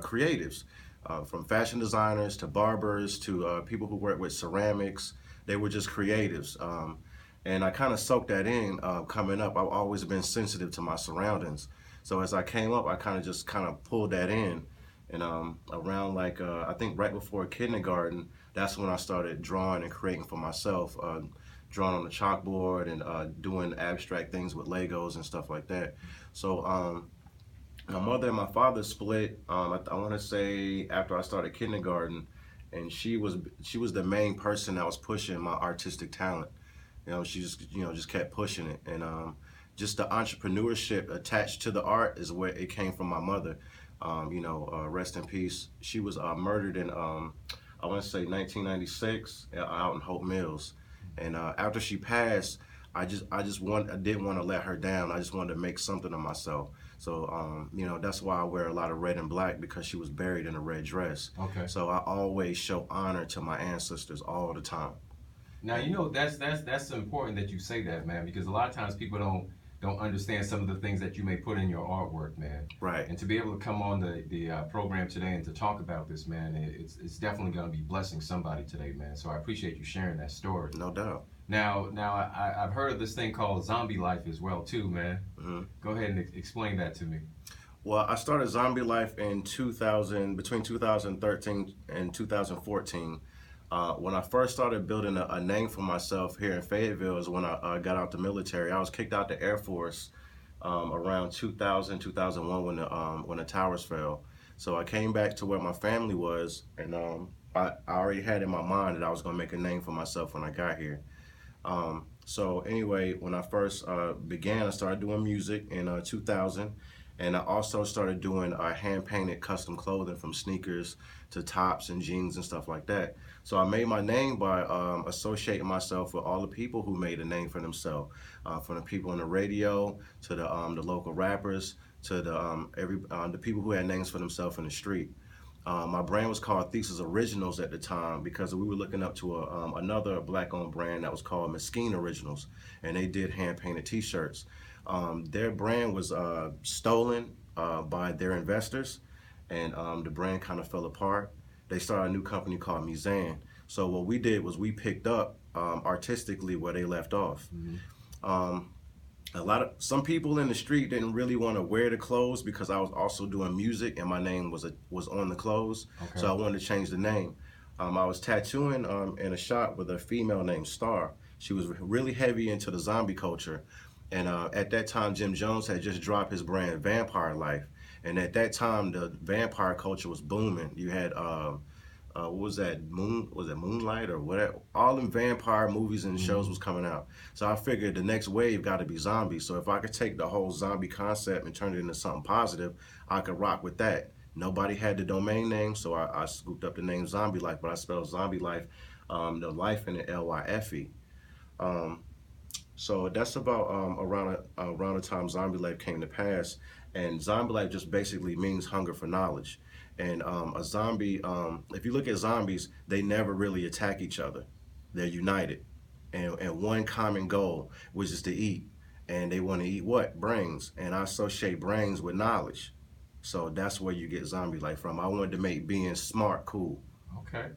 creatives, from fashion designers to barbers to people who work with ceramics. They were just creatives. And I kind of soaked that in coming up. I've always been sensitive to my surroundings. So as I came up, I kind of just kind of pulled that in. And around like, I think right before kindergarten, that's when I started drawing and creating for myself, drawing on the chalkboard and doing abstract things with Legos and stuff like that. So my mother and my father split, I want to say after I started kindergarten, and she was the main person that was pushing my artistic talent. She just kept pushing it, and just the entrepreneurship attached to the art is where it came from my mother. Rest in peace. She was murdered in I want to say 1996 out in Hope Mills, and after she passed, I didn't want to let her down. I just wanted to make something of myself. So that's why I wear a lot of red and black, because she was buried in a red dress. Okay. So I always show honor to my ancestors all the time. Now that's important that you say that, man, because a lot of times people don't understand some of the things that you may put in your artwork, man. Right. And to be able to come on the program today and to talk about this, man, it's definitely going to be blessing somebody today, man. So I appreciate you sharing that story. No doubt. Now I've heard of this thing called Zombielyfe as well too, man. Mm-hmm. Go ahead and explain that to me. Well, I started Zombielyfe in 2000, between 2013 and 2014. When I first started building a name for myself here in Fayetteville is when I got out the military. I was kicked out the Air Force around 2000, 2001 when the towers fell. So I came back to where my family was, and I already had in my mind that I was going to make a name for myself when I got here. So anyway, when I first began, I started doing music in 2000. And I also started doing hand-painted custom clothing, from sneakers to tops and jeans and stuff like that. So I made my name by associating myself with all the people who made a name for themselves, from the people on the radio to the local rappers to the people who had names for themselves in the street. My brand was called Thesis Originals at the time, because we were looking up to another black-owned brand that was called Mesquite Originals, and they did hand-painted T-shirts. Their brand was stolen by their investors, and the brand kind of fell apart. They started a new company called Muzan. So what we did was we picked up artistically where they left off. Mm-hmm. Some people in the street didn't really want to wear the clothes, because I was also doing music and my name was on the clothes. Okay. So I wanted to change the name. I was tattooing in a shop with a female named Star. She was really heavy into the zombie culture. And at that time, Jim Jones had just dropped his brand Vampire Life. And at that time, the vampire culture was booming. You had, what was that, was it Moonlight or whatever? All them vampire movies and shows was coming out. So I figured the next wave got to be zombies. So if I could take the whole zombie concept and turn it into something positive, I could rock with that. Nobody had the domain name, so I scooped up the name Zombielyfe, but I spelled Zombielyfe, the life in the L-Y-F-E. So that's about around the time Zombielyfe came to pass. And Zombielyfe just basically means hunger for knowledge. And a zombie, if you look at zombies, they never really attack each other. They're united. And one common goal, which is to eat. And they want to eat what? Brains. And I associate brains with knowledge. So that's where you get Zombielyfe from. I wanted to make being smart cool. Okay.